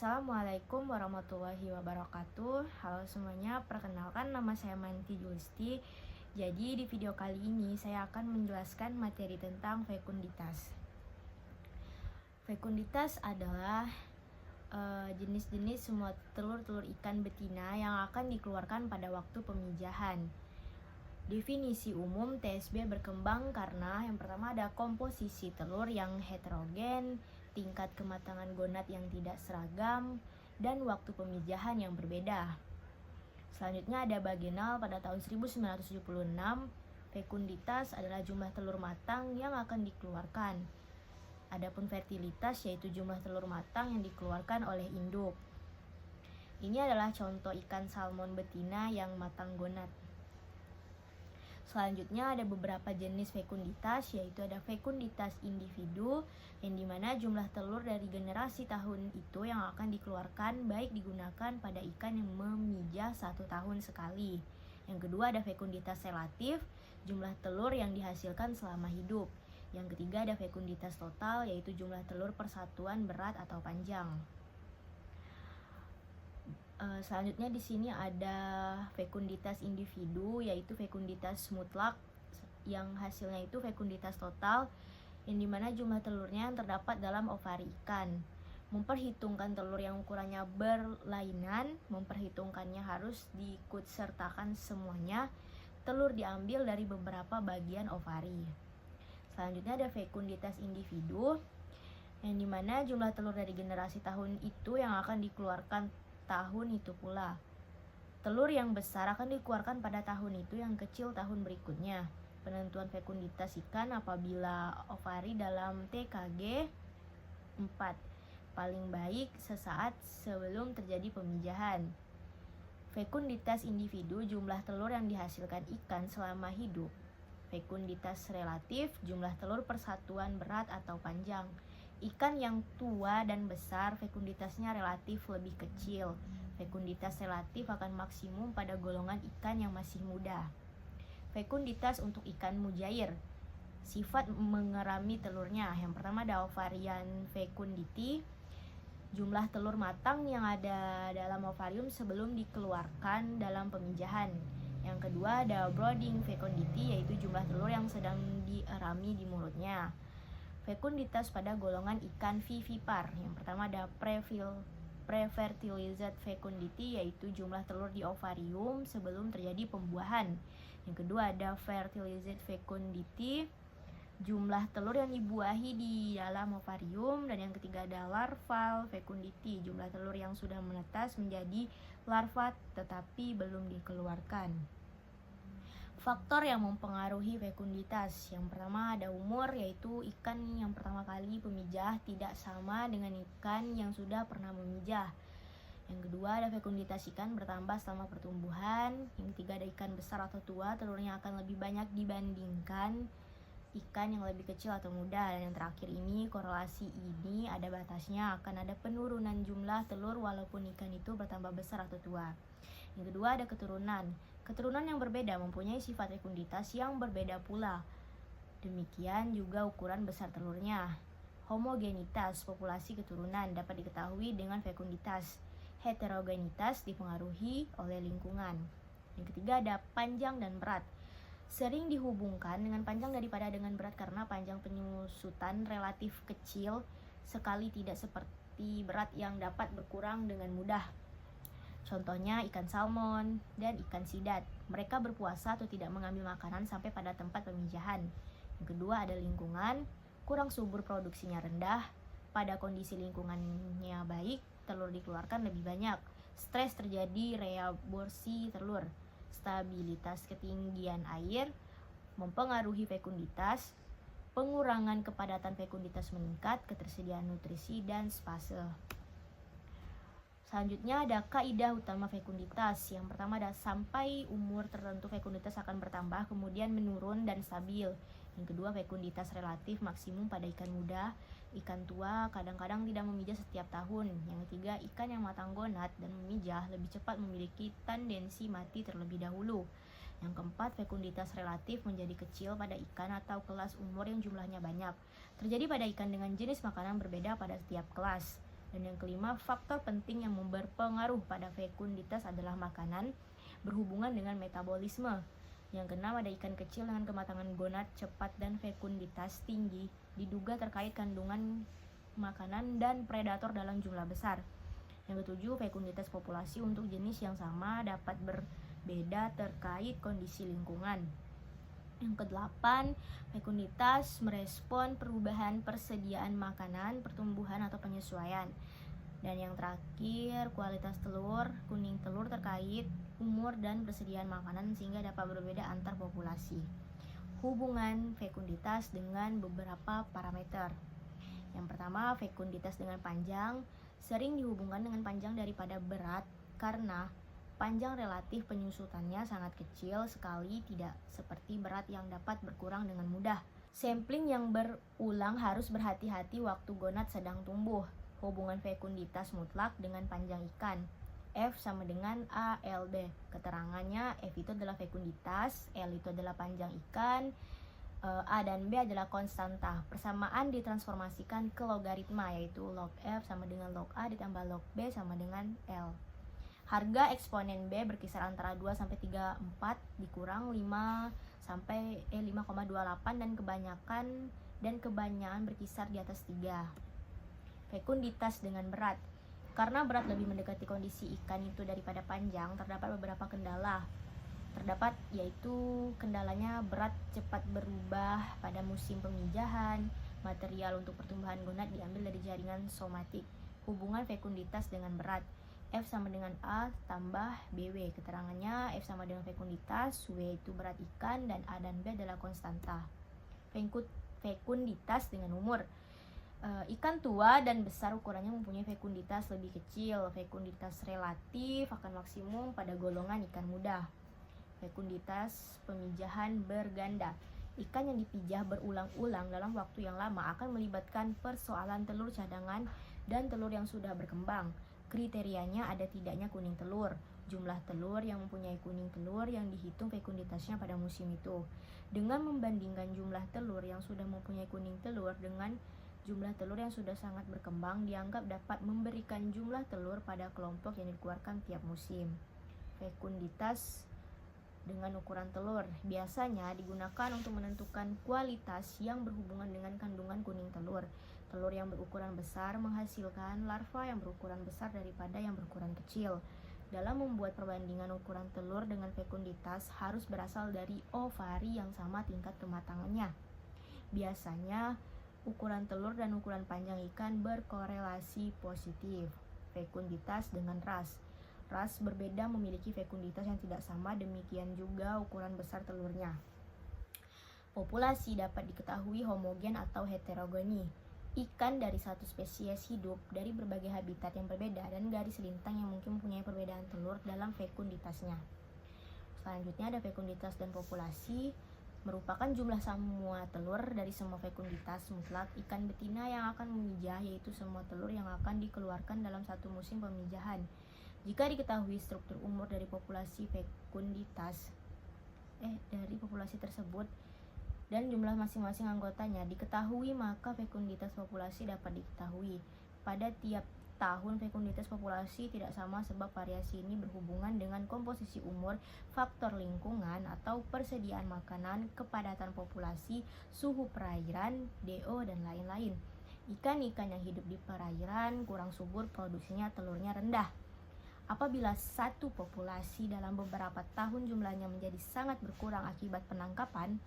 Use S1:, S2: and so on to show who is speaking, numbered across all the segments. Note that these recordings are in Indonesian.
S1: Assalamualaikum warahmatullahi wabarakatuh. Halo semuanya, perkenalkan nama saya Manti Julisti. Jadi di video kali ini saya akan menjelaskan materi tentang fekunditas. Fekunditas adalah jenis-jenis semua telur-telur ikan betina yang akan dikeluarkan pada waktu pemijahan. Definisi umum TSB berkembang karena yang pertama ada komposisi telur yang heterogen, tingkat kematangan gonad yang tidak seragam, dan waktu pemijahan yang berbeda. Selanjutnya ada vaginal pada tahun 1976. Fekunditas adalah jumlah telur matang yang akan dikeluarkan. Adapun fertilitas yaitu jumlah telur matang yang dikeluarkan oleh induk. Ini adalah contoh ikan salmon betina yang matang gonad. Selanjutnya ada beberapa jenis fekunditas, yaitu ada fekunditas individu yang dimana jumlah telur dari generasi tahun itu yang akan dikeluarkan baik digunakan pada ikan yang memijah 1 tahun sekali. Yang kedua ada fekunditas relatif, jumlah telur yang dihasilkan selama hidup. Yang ketiga ada fekunditas total, yaitu jumlah telur persatuan berat atau panjang. Selanjutnya di sini ada fekunditas individu, yaitu fekunditas mutlak yang hasilnya itu fekunditas total yang dimana jumlah telurnya yang terdapat dalam ovari ikan. Memperhitungkan telur yang ukurannya berlainan, memperhitungkannya harus diikutsertakan semuanya. Telur diambil dari beberapa bagian ovari. Selanjutnya ada fekunditas individu yang dimana jumlah telur dari generasi tahun itu yang akan dikeluarkan tahun itu pula. Telur yang besar akan dikeluarkan pada tahun itu, yang kecil tahun berikutnya. Penentuan fekunditas ikan apabila ovari dalam TKG 4 paling baik sesaat sebelum terjadi pemijahan. Fekunditas individu jumlah telur yang dihasilkan ikan selama hidup. Fekunditas relatif jumlah telur persatuan berat atau panjang. Ikan yang tua dan besar fekunditasnya relatif lebih kecil. Fekunditas relatif akan maksimum pada golongan ikan yang masih muda. Fekunditas untuk ikan mujair. Sifat mengerami telurnya. Yang pertama ada ovarian fecundity. Jumlah telur matang yang ada dalam ovarium sebelum dikeluarkan dalam pemijahan. Yang kedua ada brooding fecundity, yaitu jumlah telur yang sedang dierami di mulutnya. Fekunditas pada golongan ikan vivipar. Yang pertama ada prefertilized fecundity, yaitu jumlah telur di ovarium sebelum terjadi pembuahan. Yang kedua ada fertilized fecundity, jumlah telur yang dibuahi di dalam ovarium. Dan yang ketiga ada larval fecundity, jumlah telur yang sudah menetas menjadi larva tetapi belum dikeluarkan. Faktor yang mempengaruhi fekunditas. Yang pertama ada umur, yaitu ikan yang pertama kali pemijah tidak sama dengan ikan yang sudah pernah memijah. Yang kedua ada fekunditas ikan bertambah selama pertumbuhan. Yang ketiga ada ikan besar atau tua, telurnya akan lebih banyak dibandingkan ikan yang lebih kecil atau muda. Dan yang terakhir ini, korelasi ini ada batasnya, akan ada penurunan jumlah telur walaupun ikan itu bertambah besar atau tua. Yang kedua ada keturunan. Keturunan yang berbeda mempunyai sifat fekunditas yang berbeda pula. Demikian juga ukuran besar telurnya. Homogenitas populasi keturunan dapat diketahui dengan fekunditas. Heterogenitas dipengaruhi oleh lingkungan. Yang ketiga ada panjang dan berat. Sering dihubungkan dengan panjang daripada dengan berat karena panjang penyusutan relatif kecil sekali, tidak seperti berat yang dapat berkurang dengan mudah. Contohnya ikan salmon dan ikan sidat. Mereka berpuasa atau tidak mengambil makanan sampai pada tempat pemijahan. Yang kedua ada lingkungan. Kurang subur produksinya rendah. Pada kondisi lingkungannya baik, telur dikeluarkan lebih banyak. Stres terjadi reaborsi telur. Stabilitas ketinggian air mempengaruhi fekunditas. Pengurangan kepadatan fekunditas meningkat, ketersediaan nutrisi dan spase. Selanjutnya ada kaidah utama fekunditas. Yang pertama ada sampai umur tertentu fekunditas akan bertambah, kemudian menurun dan stabil. Yang kedua fekunditas relatif maksimum pada ikan muda. Ikan tua kadang-kadang tidak memijah setiap tahun. Yang ketiga ikan yang matang gonad dan memijah lebih cepat memiliki tendensi mati terlebih dahulu. Yang keempat fekunditas relatif menjadi kecil pada ikan atau kelas umur yang jumlahnya banyak. Terjadi pada ikan dengan jenis makanan berbeda pada setiap kelas. Dan yang kelima, faktor penting yang berpengaruh pada fekunditas adalah makanan berhubungan dengan metabolisme. Yang keenam, ada ikan kecil dengan kematangan gonad cepat dan fekunditas tinggi, diduga terkait kandungan makanan dan predator dalam jumlah besar. Yang ketujuh, fekunditas populasi untuk jenis yang sama dapat berbeda terkait kondisi lingkungan. Yang kedelapan, fekunditas merespon perubahan persediaan makanan, pertumbuhan atau penyesuaian. Dan yang terakhir, kualitas telur, kuning telur terkait umur dan persediaan makanan sehingga dapat berbeda antar populasi. Hubungan fekunditas dengan beberapa parameter. Yang pertama, fekunditas dengan panjang sering dihubungkan dengan panjang daripada berat karena panjang relatif penyusutannya sangat kecil sekali, tidak seperti berat yang dapat berkurang dengan mudah. Sampling yang berulang harus berhati-hati waktu gonad sedang tumbuh. Hubungan fekunditas mutlak dengan panjang ikan. F sama dengan ALB. Keterangannya, F itu adalah fekunditas, L itu adalah panjang ikan, A dan B adalah konstanta. Persamaan ditransformasikan ke logaritma, yaitu log F sama dengan log A ditambah log B sama dengan L. Harga eksponen B berkisar antara 2 sampai 34 dikurang 5 sampai 5,28 dan kebanyakan berkisar di atas 3. Fekunditas dengan berat. Karena berat lebih mendekati kondisi ikan itu daripada panjang, terdapat beberapa kendala. Yaitu kendalanya berat cepat berubah pada musim pemijahan, material untuk pertumbuhan gonad diambil dari jaringan somatik. Hubungan fekunditas dengan berat. F sama dengan A tambah BW. Keterangannya, F sama dengan fekunditas, W itu berat ikan, dan A dan B adalah konstanta. Fekunditas dengan umur. Ikan tua dan besar ukurannya mempunyai fekunditas lebih kecil. Fekunditas relatif akan maksimum pada golongan ikan muda. Fekunditas pemijahan berganda. Ikan yang dipijah berulang-ulang dalam waktu yang lama akan melibatkan persoalan telur cadangan dan telur yang sudah berkembang. Kriterianya ada tidaknya kuning telur, jumlah telur yang mempunyai kuning telur yang dihitung fekunditasnya pada musim itu. Dengan membandingkan jumlah telur yang sudah mempunyai kuning telur dengan jumlah telur yang sudah sangat berkembang, dianggap dapat memberikan jumlah telur pada kelompok yang dikeluarkan tiap musim. Fekunditas dengan ukuran telur biasanya digunakan untuk menentukan kualitas yang berhubungan dengan kandungan kuning telur. Telur yang berukuran besar menghasilkan larva yang berukuran besar daripada yang berukuran kecil. Dalam membuat perbandingan ukuran telur dengan fekunditas harus berasal dari ovari yang sama tingkat kematangannya. Biasanya ukuran telur dan ukuran panjang ikan berkorelasi positif. Fekunditas dengan ras. Ras berbeda memiliki fekunditas yang tidak sama, demikian juga ukuran besar telurnya. Populasi dapat diketahui homogen atau heterogeni. Ikan dari satu spesies hidup dari berbagai habitat yang berbeda dan garis lintang yang mungkin mempunyai perbedaan telur dalam fekunditasnya. Selanjutnya ada fekunditas dan populasi, merupakan jumlah semua telur dari semua fekunditas mutlak ikan betina yang akan memijah, yaitu semua telur yang akan dikeluarkan dalam satu musim pemijahan. Jika diketahui struktur umur dari populasi tersebut dan jumlah masing-masing anggotanya diketahui, maka fekunditas populasi dapat diketahui. Pada tiap tahun fekunditas populasi tidak sama sebab variasi ini berhubungan dengan komposisi umur, faktor lingkungan atau persediaan makanan, kepadatan populasi, suhu perairan, DO, dan lain-lain. Ikan-ikan yang hidup di perairan kurang subur, produksinya telurnya rendah. Apabila satu populasi dalam beberapa tahun jumlahnya menjadi sangat berkurang akibat penangkapan,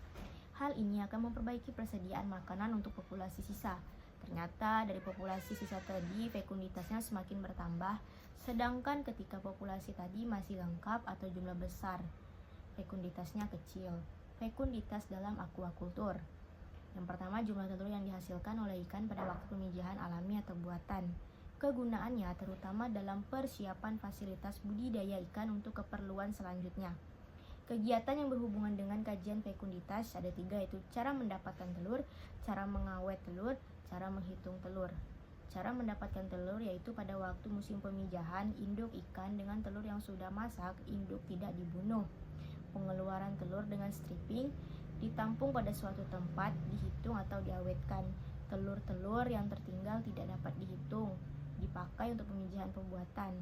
S1: hal ini akan memperbaiki persediaan makanan untuk populasi sisa. Ternyata dari populasi sisa tadi fekunditasnya semakin bertambah, sedangkan ketika populasi tadi masih lengkap atau jumlah besar, fekunditasnya kecil. Fekunditas dalam aquaculture. Yang pertama, jumlah telur yang dihasilkan oleh ikan pada waktu pemijahan alami atau buatan. Kegunaannya terutama dalam persiapan fasilitas budidaya ikan untuk keperluan selanjutnya. Kegiatan yang berhubungan dengan kajian fekunditas ada 3, yaitu cara mendapatkan telur, cara mengawet telur, cara menghitung telur. Cara mendapatkan telur yaitu pada waktu musim pemijahan, induk ikan dengan telur yang sudah masak, induk tidak dibunuh. Pengeluaran telur dengan stripping, ditampung pada suatu tempat, dihitung atau diawetkan. Telur-telur yang tertinggal tidak dapat dihitung, dipakai untuk pemijahan pembuatan.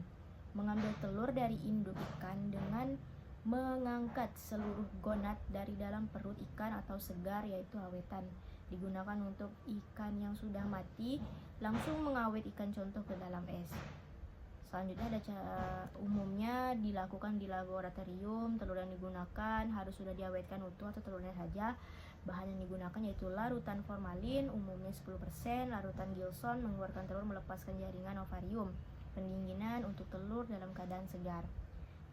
S1: Mengambil telur dari induk ikan dengan mengangkat seluruh gonad dari dalam perut ikan atau segar, yaitu awetan. Digunakan untuk ikan yang sudah mati, langsung mengawet ikan contoh ke dalam es. Selanjutnya ada umumnya dilakukan di laboratorium. Telur yang digunakan harus sudah diawetkan utuh atau telurnya saja. Bahan yang digunakan yaitu larutan formalin, umumnya 10%, larutan Gilson mengeluarkan telur melepaskan jaringan ovarium. Pendinginan untuk telur dalam keadaan segar.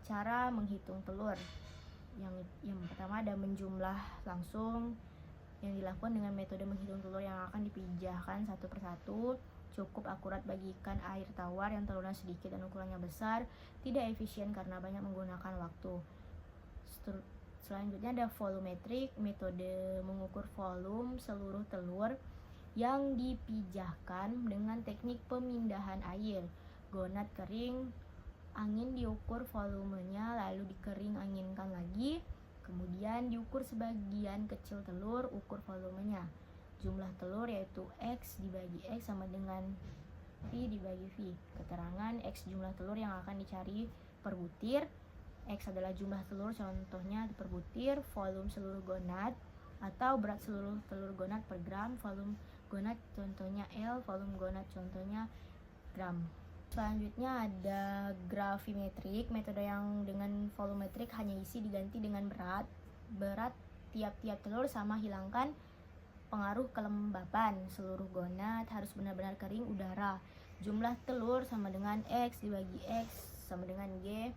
S1: Cara menghitung telur. Yang pertama ada menjumlah langsung, yang dilakukan dengan metode menghitung telur yang akan dipijahkan satu persatu. Cukup akurat bagi ikan air tawar yang telurnya sedikit dan ukurannya besar. Tidak efisien karena banyak menggunakan waktu. Selanjutnya ada volumetrik, metode mengukur volume seluruh telur yang dipijahkan dengan teknik pemindahan air. Gonad kering, angin diukur volumenya, lalu dikering anginkan lagi, kemudian diukur sebagian kecil telur, ukur volumenya. Jumlah telur yaitu X dibagi X sama dengan V dibagi V. Keterangan X jumlah telur yang akan dicari per butir. X adalah jumlah telur, contohnya per butir. Volume seluruh gonad atau berat seluruh telur gonad per gram. Volume gonad contohnya L, volume gonad contohnya gram. Selanjutnya ada gravimetrik, metode yang dengan volumetrik hanya isi diganti dengan berat tiap-tiap telur sama hilangkan pengaruh kelembapan. Seluruh gonad harus benar-benar kering udara. Jumlah telur sama dengan X dibagi X sama dengan G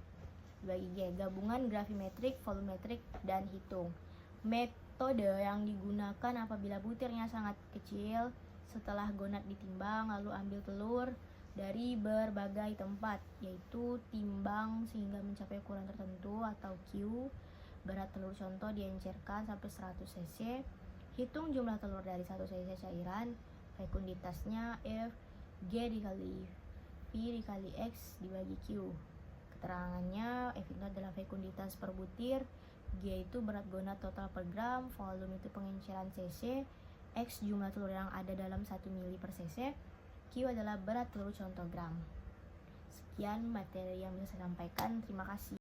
S1: dibagi G. Gabungan gravimetrik, volumetrik, dan hitung. Metode yang digunakan apabila butirnya sangat kecil. Setelah gonad ditimbang, lalu ambil telur dari berbagai tempat, yaitu timbang sehingga mencapai ukuran tertentu atau Q. Berat telur contoh diencerkan sampai 100 cc. Hitung jumlah telur dari 1 cc cairan. Fekunditasnya F G dikali V dikali X dibagi Q. Keterangannya F itu adalah fekunditas per butir, G itu berat gonad total per gram, volume itu pengenceran cc, X jumlah telur yang ada dalam 1 mili per cc, Q adalah berat telur contoh gram. Sekian materi yang bisa saya sampaikan. Terima kasih.